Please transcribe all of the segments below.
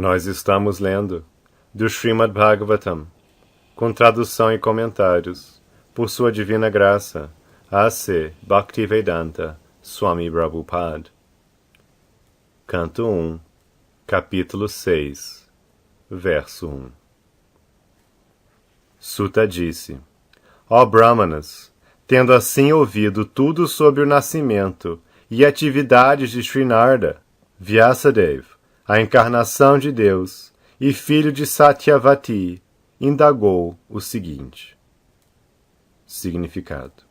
Nós estamos lendo do Srimad Bhagavatam, com tradução e comentários, por sua divina graça, A.C. Bhaktivedanta Swami Prabhupada. Canto 1, capítulo 6, verso 1. Suta disse: Ó Brahmanas, tendo assim ouvido tudo sobre o nascimento e atividades de Srinarda, Vyasadeva, a encarnação de Deus e filho de Satyavati, indagou o seguinte. Significado.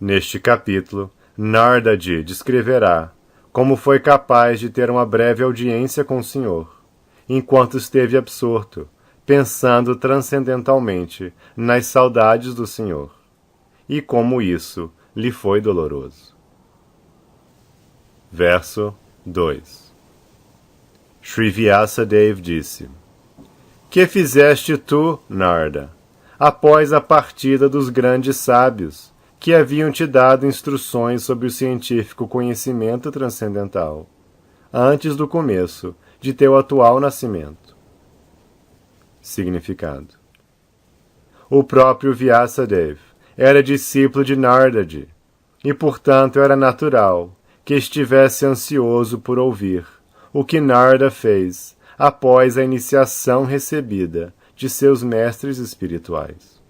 Neste capítulo, Nardaji descreverá como foi capaz de ter uma breve audiência com o Senhor, enquanto esteve absorto, pensando transcendentalmente nas saudades do Senhor, e como isso lhe foi doloroso. Verso 2. Shri Vyasadeva disse: Que fizeste tu, Narda, após a partida dos grandes sábios, que haviam te dado instruções sobre o científico conhecimento transcendental, antes do começo de teu atual nascimento? Significado. O próprio Vyasadeva era discípulo de Nardaji, e portanto era natural que estivesse ansioso por ouvir o que Narda fez após a iniciação recebida de seus mestres espirituais.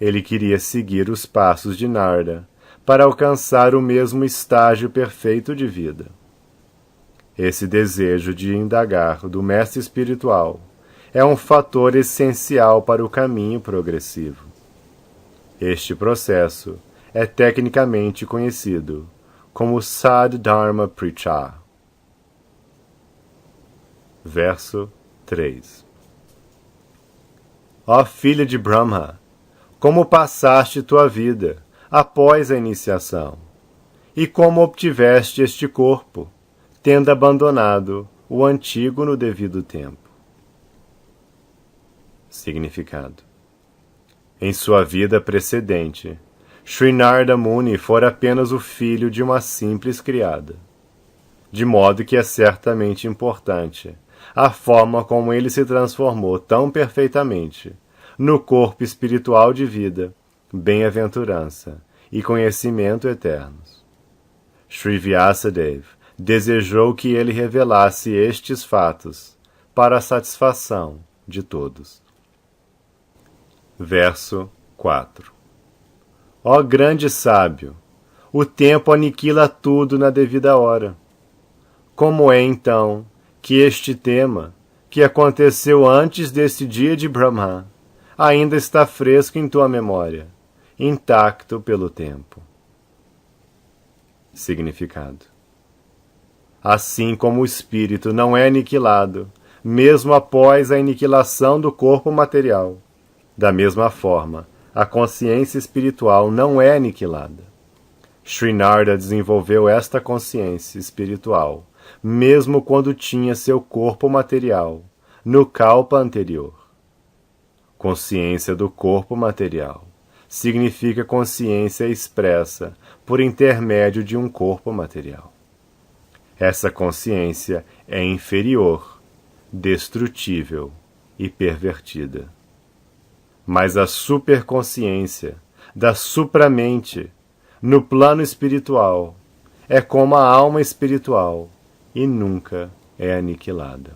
Ele queria seguir os passos de Narda para alcançar o mesmo estágio perfeito de vida. Esse desejo de indagar do mestre espiritual é um fator essencial para o caminho progressivo. Este processo é tecnicamente conhecido como Sadharma Pracha. Verso 3. Ó filha de Brahma, como passaste tua vida após a iniciação, e como obtiveste este corpo, tendo abandonado o antigo no devido tempo. Significado. Em sua vida precedente, Shri Narda Muni fora apenas o filho de uma simples criada, de modo que é certamente importante a forma como ele se transformou tão perfeitamente no corpo espiritual de vida, bem-aventurança e conhecimento eternos. Shri Vyasadeva desejou que ele revelasse estes fatos para a satisfação de todos. Verso 4. Ó grande sábio, o tempo aniquila tudo na devida hora. Como é, então, que este tema, que aconteceu antes deste dia de Brahma, ainda está fresco em tua memória, intacto pelo tempo? Significado. Assim como o espírito não é aniquilado, mesmo após a aniquilação do corpo material, da mesma forma, a consciência espiritual não é aniquilada. Shri Narda desenvolveu esta consciência espiritual, mesmo quando tinha seu corpo material, no kalpa anterior. Consciência do corpo material significa consciência expressa por intermédio de um corpo material. Essa consciência é inferior, destrutível e pervertida. Mas a superconsciência da supramente, no plano espiritual, é como a alma espiritual e nunca é aniquilada.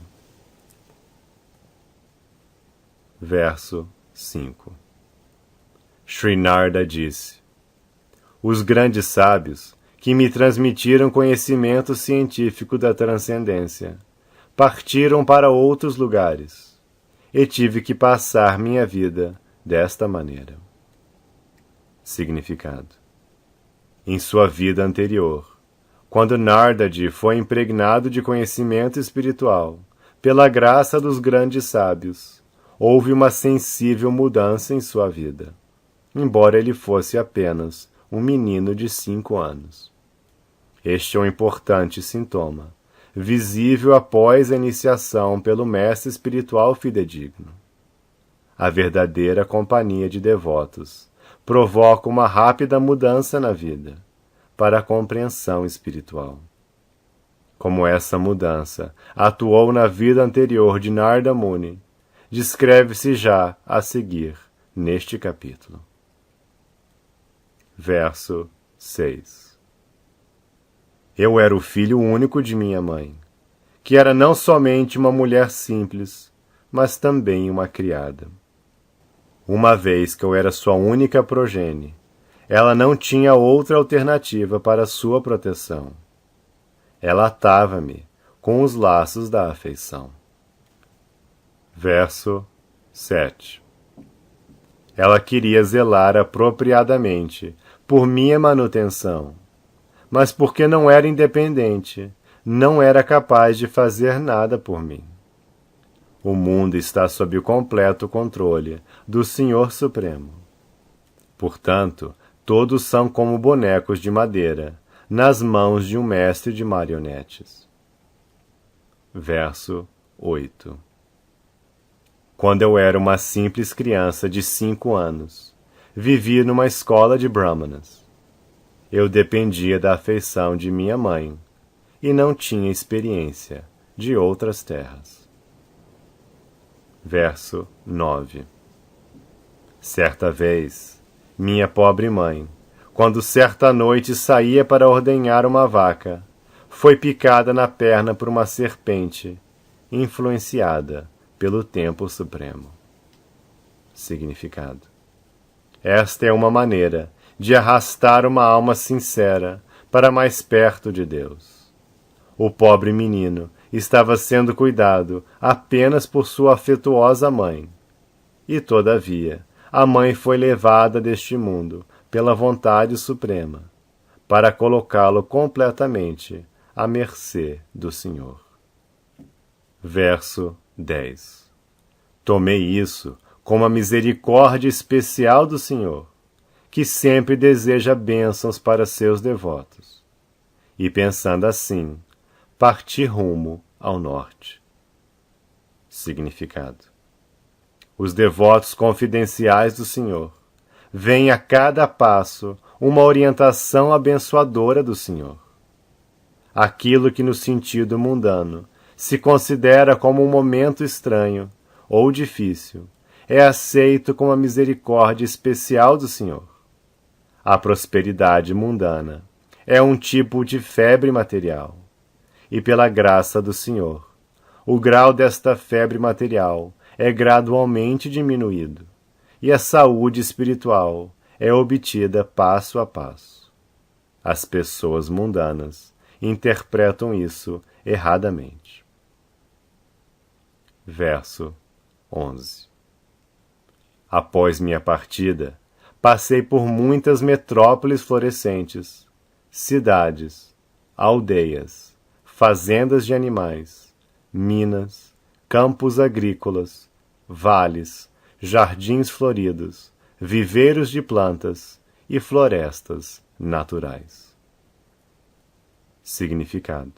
Verso 5. Shri Narda disse: Os grandes sábios, que me transmitiram conhecimento científico da transcendência, partiram para outros lugares, e tive que passar minha vida desta maneira. Significado. Em sua vida anterior, quando Nardaji foi impregnado de conhecimento espiritual, pela graça dos grandes sábios, houve uma sensível mudança em sua vida, embora ele fosse apenas um menino de 5 anos. Este é um importante sintoma, visível após a iniciação pelo mestre espiritual fidedigno. A verdadeira companhia de devotos provoca uma rápida mudança na vida, para a compreensão espiritual. Como essa mudança atuou na vida anterior de Narada Muni, descreve-se já a seguir neste capítulo. Verso 6. Eu era o filho único de minha mãe, que era não somente uma mulher simples, mas também uma criada. Uma vez que eu era sua única progenie, ela não tinha outra alternativa para sua proteção. Ela atava-me com os laços da afeição. Verso 7. Ela queria zelar apropriadamente por minha manutenção, mas porque não era independente, não era capaz de fazer nada por mim. O mundo está sob o completo controle do Senhor Supremo. Portanto, todos são como bonecos de madeira, nas mãos de um mestre de marionetes. Verso 8. Quando eu era uma simples criança de 5 anos, vivi numa escola de brahmanas. Eu dependia da afeição de minha mãe e não tinha experiência de outras terras. Verso 9. Certa vez, minha pobre mãe, quando certa noite saía para ordenhar uma vaca, foi picada na perna por uma serpente, influenciada pelo Tempo Supremo. Significado: esta é uma maneira de arrastar uma alma sincera para mais perto de Deus. O pobre menino estava sendo cuidado apenas por sua afetuosa mãe, e, todavia, a mãe foi levada deste mundo pela vontade suprema, para colocá-lo completamente à mercê do Senhor. Verso 10. Tomei isso como a misericórdia especial do Senhor, que sempre deseja bênçãos para seus devotos. E pensando assim, parti rumo ao norte. Significado: os devotos confidenciais do Senhor veem a cada passo uma orientação abençoadora do Senhor. Aquilo que no sentido mundano se considera como um momento estranho ou difícil é aceito como a misericórdia especial do Senhor. A prosperidade mundana é um tipo de febre material, e pela graça do Senhor, o grau desta febre material é gradualmente diminuído, e a saúde espiritual é obtida passo a passo. As pessoas mundanas interpretam isso erradamente. Verso 11. Após minha partida, passei por muitas metrópoles florescentes, cidades, aldeias, fazendas de animais, minas, campos agrícolas, vales, jardins floridos, viveiros de plantas e florestas naturais. Significado: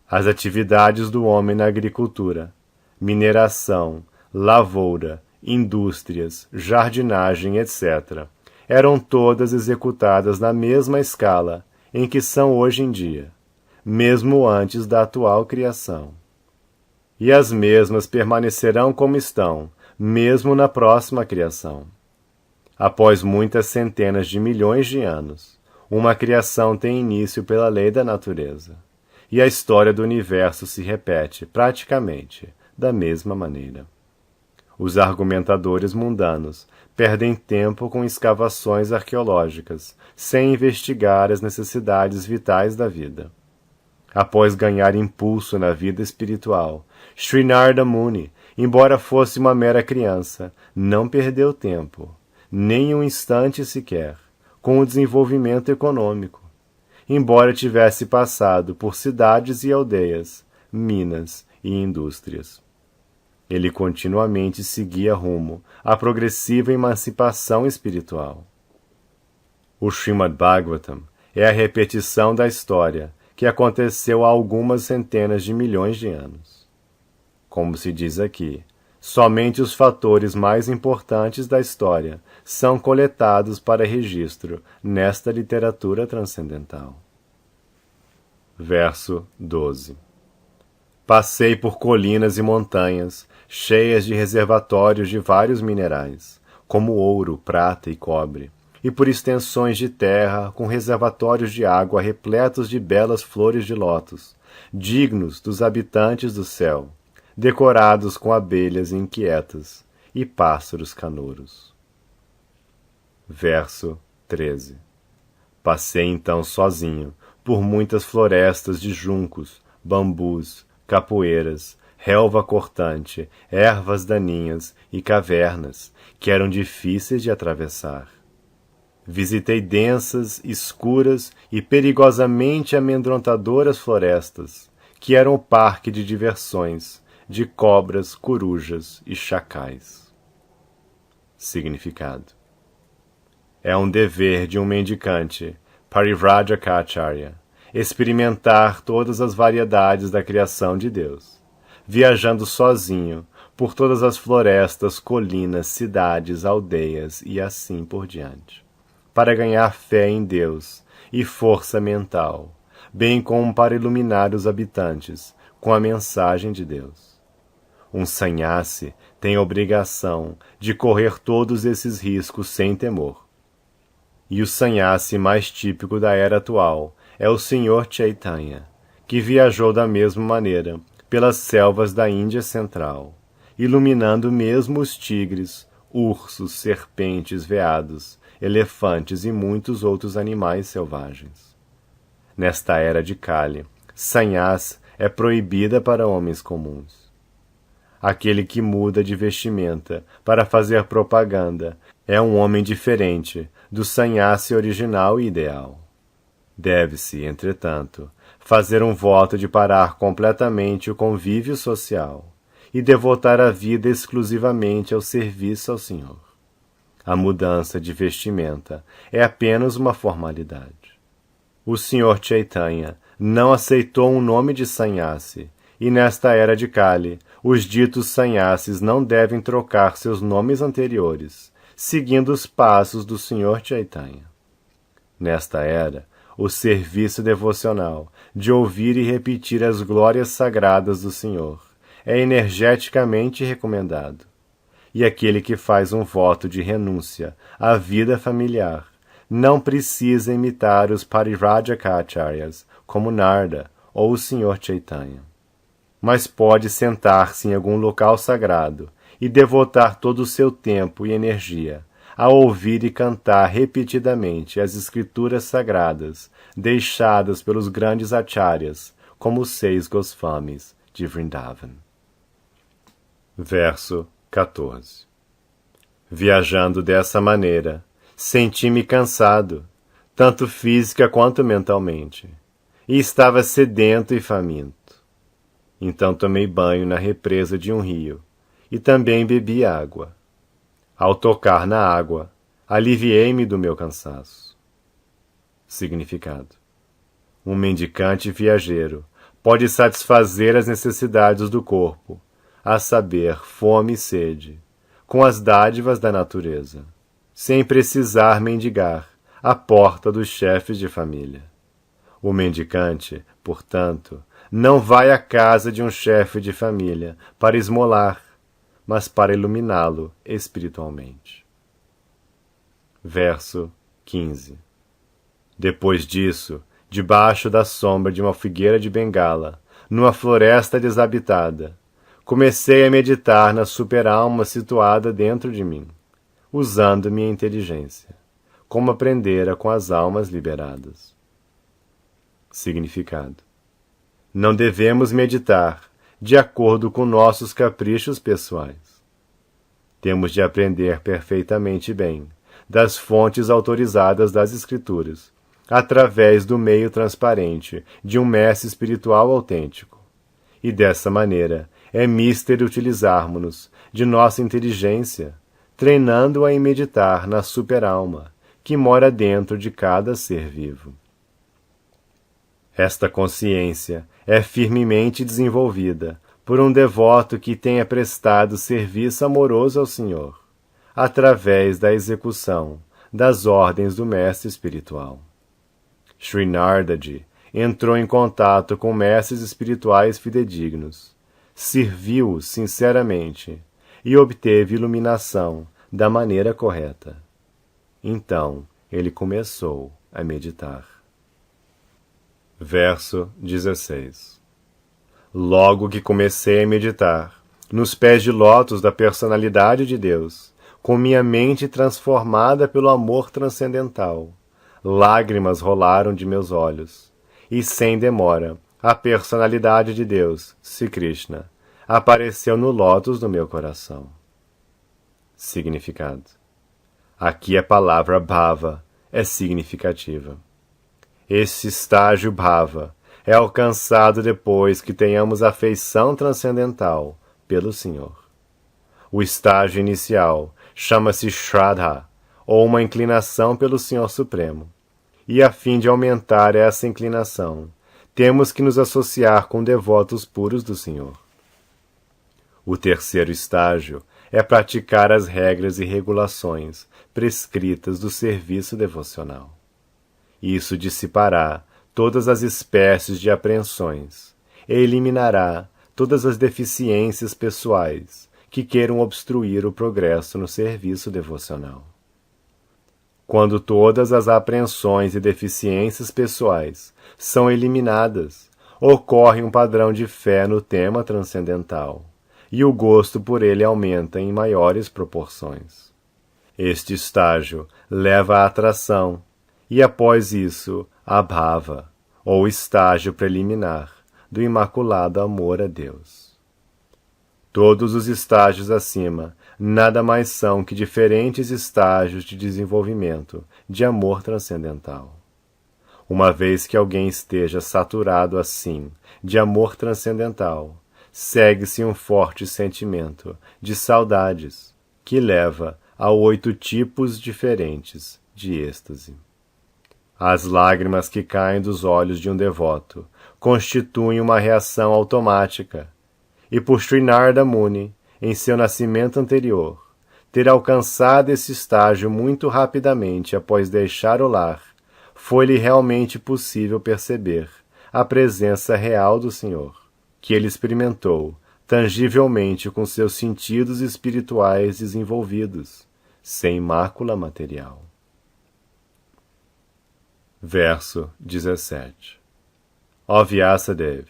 as atividades do homem na agricultura, mineração, lavoura, indústrias, jardinagem, etc., eram todas executadas na mesma escala em que são hoje em dia, mesmo antes da atual criação. E as mesmas permanecerão como estão, mesmo na próxima criação. Após muitas centenas de milhões de anos, uma criação tem início pela lei da natureza, e a história do universo se repete, praticamente, da mesma maneira. Os argumentadores mundanos perdem tempo com escavações arqueológicas, sem investigar as necessidades vitais da vida. Após ganhar impulso na vida espiritual, Sri Narada Muni, embora fosse uma mera criança, não perdeu tempo, nem um instante sequer, com o desenvolvimento econômico, embora tivesse passado por cidades e aldeias, minas e indústrias. Ele continuamente seguia rumo à progressiva emancipação espiritual. O Srimad Bhagavatam é a repetição da história que aconteceu há algumas centenas de milhões de anos. Como se diz aqui, somente os fatores mais importantes da história são coletados para registro nesta literatura transcendental. Verso 12. Passei por colinas e montanhas, cheias de reservatórios de vários minerais, como ouro, prata e cobre, e por extensões de terra com reservatórios de água repletos de belas flores de lótus, dignos dos habitantes do céu, decorados com abelhas inquietas e pássaros canouros. Verso 13. Passei então sozinho por muitas florestas de juncos, bambus, capoeiras, relva cortante, ervas daninhas e cavernas que eram difíceis de atravessar. Visitei densas, escuras e perigosamente amedrontadoras florestas, que eram o parque de diversões de cobras, corujas e chacais. Significado: é um dever de um mendicante, Parivrajacacharya, experimentar todas as variedades da criação de Deus, viajando sozinho por todas as florestas, colinas, cidades, aldeias e assim por diante, para ganhar fé em Deus e força mental, bem como para iluminar os habitantes com a mensagem de Deus. Um sannyasi tem a obrigação de correr todos esses riscos sem temor. E o sannyasi mais típico da era atual é o Sr. Chaitanya, que viajou da mesma maneira pelas selvas da Índia Central, iluminando mesmo os tigres, ursos, serpentes, veados, elefantes e muitos outros animais selvagens. Nesta era de Kali, sannyas é proibida para homens comuns. Aquele que muda de vestimenta para fazer propaganda é um homem diferente do sannyasi original e ideal. Deve-se, entretanto, fazer um voto de parar completamente o convívio social e devotar a vida exclusivamente ao serviço ao Senhor. A mudança de vestimenta é apenas uma formalidade. O Sr. Chaitanya não aceitou um nome de sannyasi, e nesta era de Kali, os ditos sannyasis não devem trocar seus nomes anteriores, seguindo os passos do Sr. Chaitanya. Nesta era, o serviço devocional de ouvir e repetir as glórias sagradas do Senhor é energeticamente recomendado, e aquele que faz um voto de renúncia à vida familiar não precisa imitar os Parivrajakacharyas como Narda ou o Sr. Chaitanya, mas pode sentar-se em algum local sagrado e devotar todo o seu tempo e energia a ouvir e cantar repetidamente as escrituras sagradas deixadas pelos grandes acharyas, como os 6 Goswamis de Vrindavan. Verso 14. Viajando dessa maneira, senti-me cansado, tanto física quanto mentalmente, e estava sedento e faminto. Então tomei banho na represa de um rio, e também bebi água. Ao tocar na água, aliviei-me do meu cansaço. Significado: um mendicante viajeiro pode satisfazer as necessidades do corpo, a saber, fome e sede, com as dádivas da natureza, sem precisar mendigar à porta dos chefes de família. O mendicante, portanto, não vai à casa de um chefe de família para esmolar, mas para iluminá-lo espiritualmente. Verso 15. Depois disso, debaixo da sombra de uma figueira de bengala, numa floresta desabitada, comecei a meditar na super-alma situada dentro de mim, usando minha inteligência, como aprendera com as almas liberadas. Significado: não devemos meditar de acordo com nossos caprichos pessoais. Temos de aprender perfeitamente bem das fontes autorizadas das Escrituras, através do meio transparente de um mestre espiritual autêntico. E dessa maneira é mister utilizarmos-nos de nossa inteligência, treinando-a em meditar na super-alma que mora dentro de cada ser vivo. Esta consciência é firmemente desenvolvida por um devoto que tenha prestado serviço amoroso ao Senhor, através da execução das ordens do mestre espiritual. Sri Nardaji entrou em contato com mestres espirituais fidedignos, serviu-os sinceramente e obteve iluminação da maneira correta. Então ele começou a meditar. Verso 16. Logo que comecei a meditar, nos pés de lótus da personalidade de Deus, com minha mente transformada pelo amor transcendental, lágrimas rolaram de meus olhos, e sem demora, a personalidade de Deus, Sri Krishna, apareceu no lótus do meu coração. Significado. Aqui a palavra bhava é significativa. Este estágio bhava é alcançado depois que tenhamos afeição transcendental pelo Senhor. O estágio inicial chama-se Shraddha, ou uma inclinação pelo Senhor Supremo, e a fim de aumentar essa inclinação, temos que nos associar com devotos puros do Senhor. O terceiro estágio é praticar as regras e regulações prescritas do serviço devocional. Isso dissipará todas as espécies de apreensões e eliminará todas as deficiências pessoais que queiram obstruir o progresso no serviço devocional. Quando todas as apreensões e deficiências pessoais são eliminadas, ocorre um padrão de fé no tema transcendental, e o gosto por ele aumenta em maiores proporções. Este estágio leva à atração, e após isso, a bhava, ou estágio preliminar, do imaculado amor a Deus. Todos os estágios acima nada mais são que diferentes estágios de desenvolvimento de amor transcendental. Uma vez que alguém esteja saturado assim de amor transcendental, segue-se um forte sentimento de saudades, que leva a 8 tipos diferentes de êxtase. As lágrimas que caem dos olhos de um devoto constituem uma reação automática, e por Sri Narada Muni, em seu nascimento anterior, ter alcançado esse estágio muito rapidamente após deixar o lar, foi-lhe realmente possível perceber a presença real do Senhor, que ele experimentou tangivelmente com seus sentidos espirituais desenvolvidos, sem mácula material. Verso 17. Ó Vyasadeva,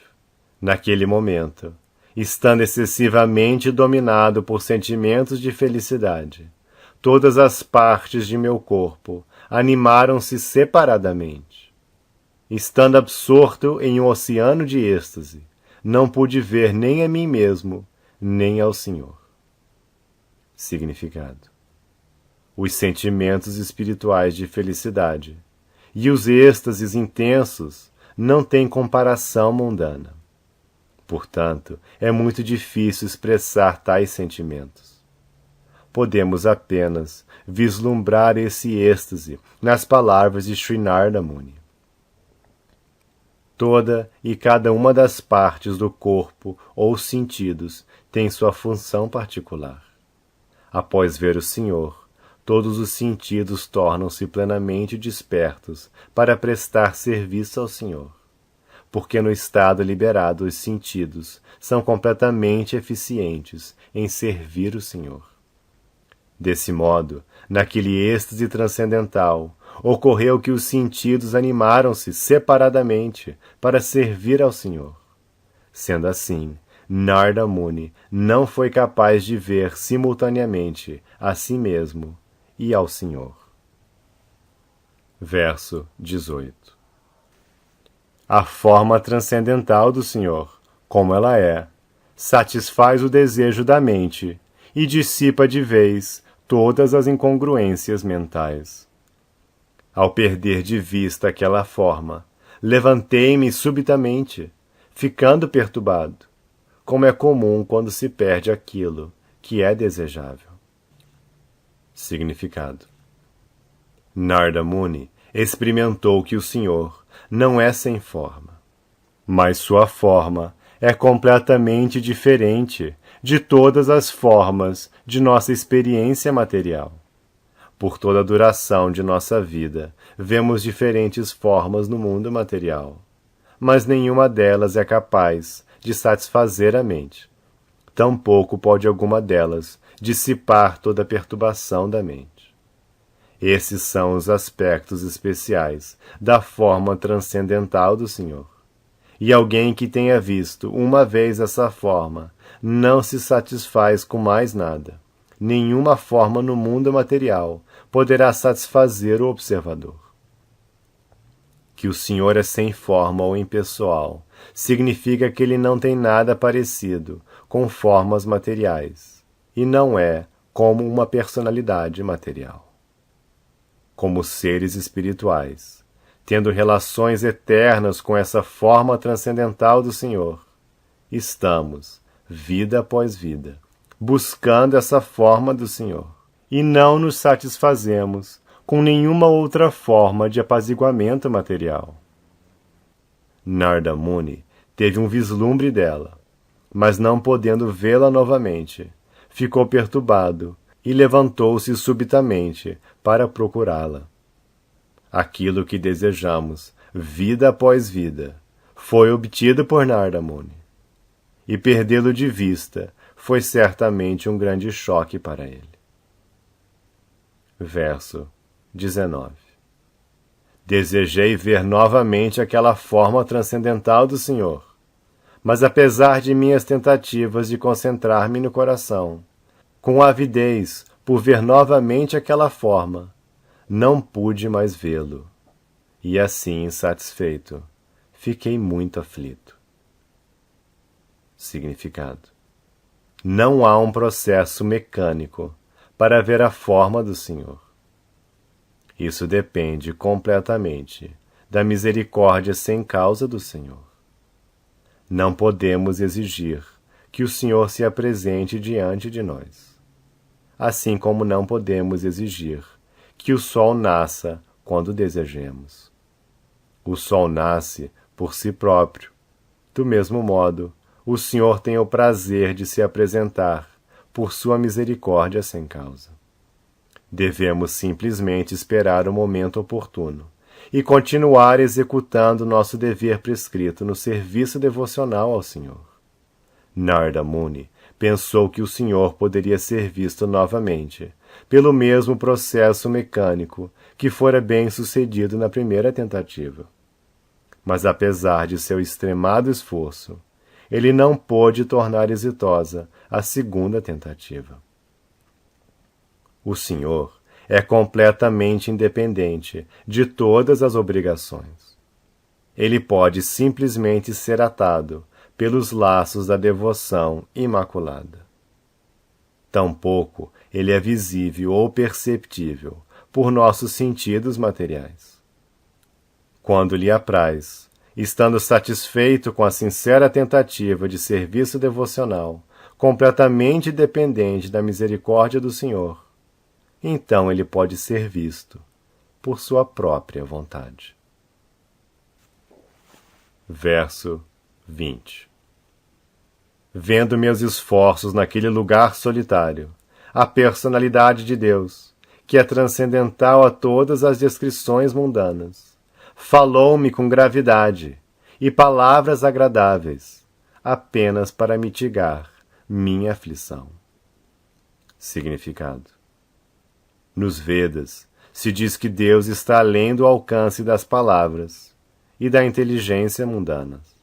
naquele momento, estando excessivamente dominado por sentimentos de felicidade, todas as partes de meu corpo animaram-se separadamente. Estando absorto em um oceano de êxtase, não pude ver nem a mim mesmo, nem ao Senhor. Significado. Os sentimentos espirituais de felicidade e os êxtases intensos não têm comparação mundana. Portanto, é muito difícil expressar tais sentimentos. Podemos apenas vislumbrar esse êxtase nas palavras de Sri Narada Muni. Toda e cada uma das partes do corpo ou sentidos tem sua função particular. Após ver o Senhor, todos os sentidos tornam-se plenamente despertos para prestar serviço ao Senhor, porque no estado liberado os sentidos são completamente eficientes em servir o Senhor. Desse modo, naquele êxtase transcendental, ocorreu que os sentidos animaram-se separadamente para servir ao Senhor. Sendo assim, Narada Muni não foi capaz de ver simultaneamente a si mesmo e ao Senhor. Verso 18. A forma transcendental do Senhor, como ela é, satisfaz o desejo da mente e dissipa de vez todas as incongruências mentais. Ao perder de vista aquela forma, levantei-me subitamente, ficando perturbado, como é comum quando se perde aquilo que é desejável. Significado. Narada Muni experimentou que o Senhor não é sem forma, mas sua forma é completamente diferente de todas as formas de nossa experiência material. Por toda a duração de nossa vida, vemos diferentes formas no mundo material, mas nenhuma delas é capaz de satisfazer a mente. Tampouco pode alguma delas dissipar toda a perturbação da mente. Esses são os aspectos especiais da forma transcendental do Senhor. E alguém que tenha visto uma vez essa forma não se satisfaz com mais nada. Nenhuma forma no mundo material poderá satisfazer o observador. Que o Senhor é sem forma ou impessoal significa que ele não tem nada parecido com formas materiais e não é como uma personalidade material. Como seres espirituais, tendo relações eternas com essa forma transcendental do Senhor, estamos, vida após vida, buscando essa forma do Senhor, e não nos satisfazemos com nenhuma outra forma de apaziguamento material. Narada Muni teve um vislumbre dela, mas não podendo vê-la novamente, ficou perturbado e levantou-se subitamente para procurá-la. Aquilo que desejamos, vida após vida, foi obtido por Narada Muni. E perdê-lo de vista foi certamente um grande choque para ele. Verso 19. Desejei ver novamente aquela forma transcendental do Senhor, mas apesar de minhas tentativas de concentrar-me no coração, com avidez por ver novamente aquela forma, não pude mais vê-lo, e assim, insatisfeito, fiquei muito aflito. Significado: não há um processo mecânico para ver a forma do Senhor. Isso depende completamente da misericórdia sem causa do Senhor. Não podemos exigir que o Senhor se apresente diante de nós, assim como não podemos exigir que o sol nasça quando desejemos. O sol nasce por si próprio. Do mesmo modo, o Senhor tem o prazer de se apresentar por sua misericórdia sem causa. Devemos simplesmente esperar o momento oportuno e continuar executando nosso dever prescrito no serviço devocional ao Senhor. Narada Muni pensou que o Senhor poderia ser visto novamente pelo mesmo processo mecânico que fora bem sucedido na primeira tentativa. Mas apesar de seu extremado esforço, ele não pôde tornar exitosa a segunda tentativa. O Senhor é completamente independente de todas as obrigações. Ele pode simplesmente ser atado pelos laços da devoção imaculada. Tampouco ele é visível ou perceptível por nossos sentidos materiais. Quando lhe apraz, estando satisfeito com a sincera tentativa de serviço devocional, completamente dependente da misericórdia do Senhor, então ele pode ser visto por sua própria vontade. Verso 20. Vendo meus esforços naquele lugar solitário, a personalidade de Deus, que é transcendental a todas as descrições mundanas, falou-me com gravidade e palavras agradáveis, apenas para mitigar minha aflição. Significado: nos Vedas se diz que Deus está além do alcance das palavras e da inteligência mundanas.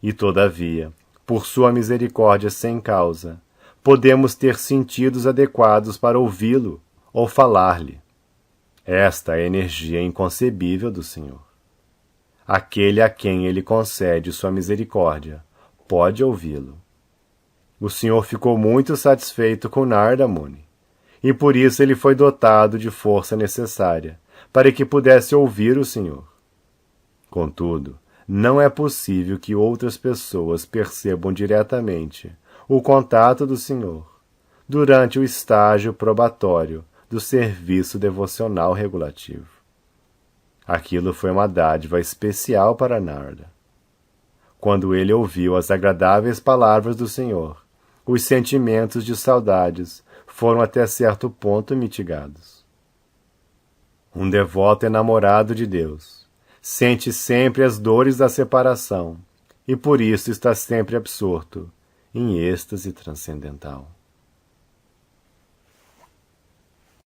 E todavia, por sua misericórdia sem causa, podemos ter sentidos adequados para ouvi-lo ou falar-lhe. Esta é a energia inconcebível do Senhor. Aquele a quem ele concede sua misericórdia pode ouvi-lo. O Senhor ficou muito satisfeito com Narada Muni, e por isso ele foi dotado de força necessária para que pudesse ouvir o Senhor. Contudo, não é possível que outras pessoas percebam diretamente o contato do Senhor durante o estágio probatório do serviço devocional regulativo. Aquilo foi uma dádiva especial para Narada. Quando ele ouviu as agradáveis palavras do Senhor, os sentimentos de saudades foram até certo ponto mitigados. Um devoto enamorado de Deus Sente sempre as dores da separação e por isso está sempre absorto em êxtase transcendental.